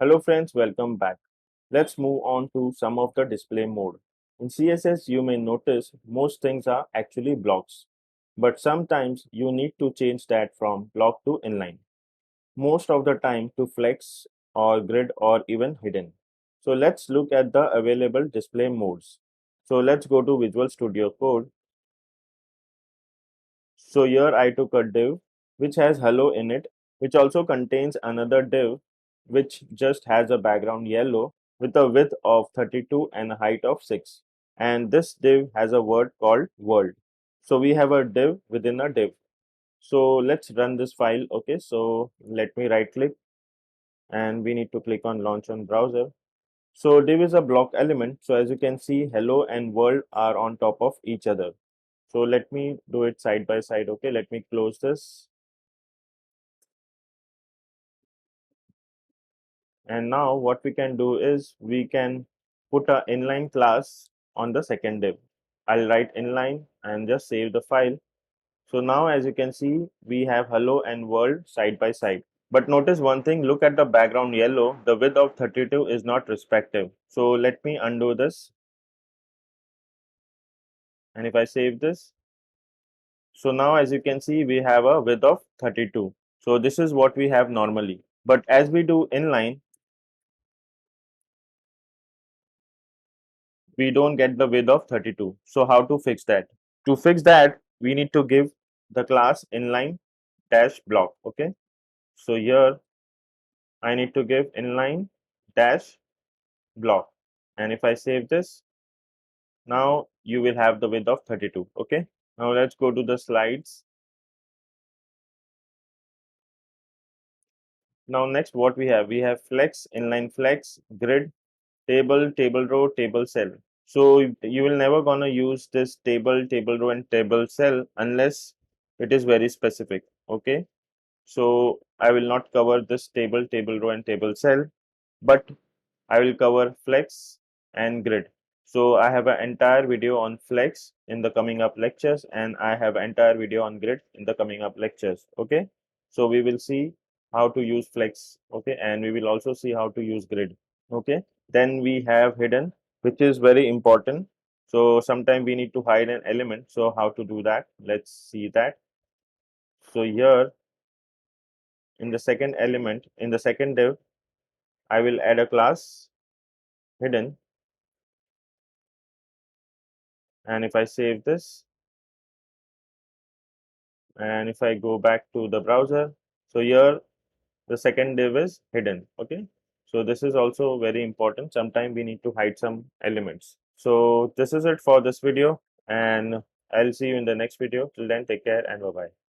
Hello friends, welcome back. Let's move on to some of the display mode. In CSS, you may notice most things are actually blocks, but sometimes you need to change that from block to inline. Most of the time to flex or grid or even hidden. So let's look at the available display modes. So let's go to Visual Studio Code. So here I took a div which has hello in it, which also contains another div which just has a background yellow with a width of 32 and a height of 6. And this div has a word called world. So we have a div within a div. So let's run this file. Okay, so let me right click and we need to click on launch on browser. So div is a block element. So as you can see, hello and world are on top of each other. So let me do it side by side. Okay, let me close this. And now what we can do is we can put a inline class on the second div. I'll write inline and just save the file. So now as you can see, we have hello and world side by side. But notice one thing, look at the background yellow. The width of 32 is not respective. So let me undo this. And if I save this, so now as you can see, we have a width of 32. So this is what we have normally. But as we do inline, we don't get the width of 32. So how to fix that? To fix that, we need to give the class inline dash block. Okay. So here I need to give inline dash block. And if I save this, now you will have the width of 32. Okay. Now let's go to the slides. Now next what we have? We have flex, inline flex, grid, table, table row, table cell. So you will never gonna use this table, table row and table cell unless it is very specific. Okay. So I will not cover this table, table row and table cell, but I will cover flex and grid. So I have an entire video on flex in the coming up lectures, and I have an entire video on grid in the coming up lectures. Okay. So we will see how to use flex. Okay. And we will also see how to use grid. Okay. Then we have hidden, which is very important. So sometimes we need to hide an element. So how to do that? Let's see that. So here in the second element, in the second div, I will add a class hidden. And if I save this, and if I go back to the browser, so here the second div is hidden. Okay. So this is also very important. Sometimes we need to hide some elements. So this is it for this video, and I'll see you in the next video. Till then, take care and bye bye.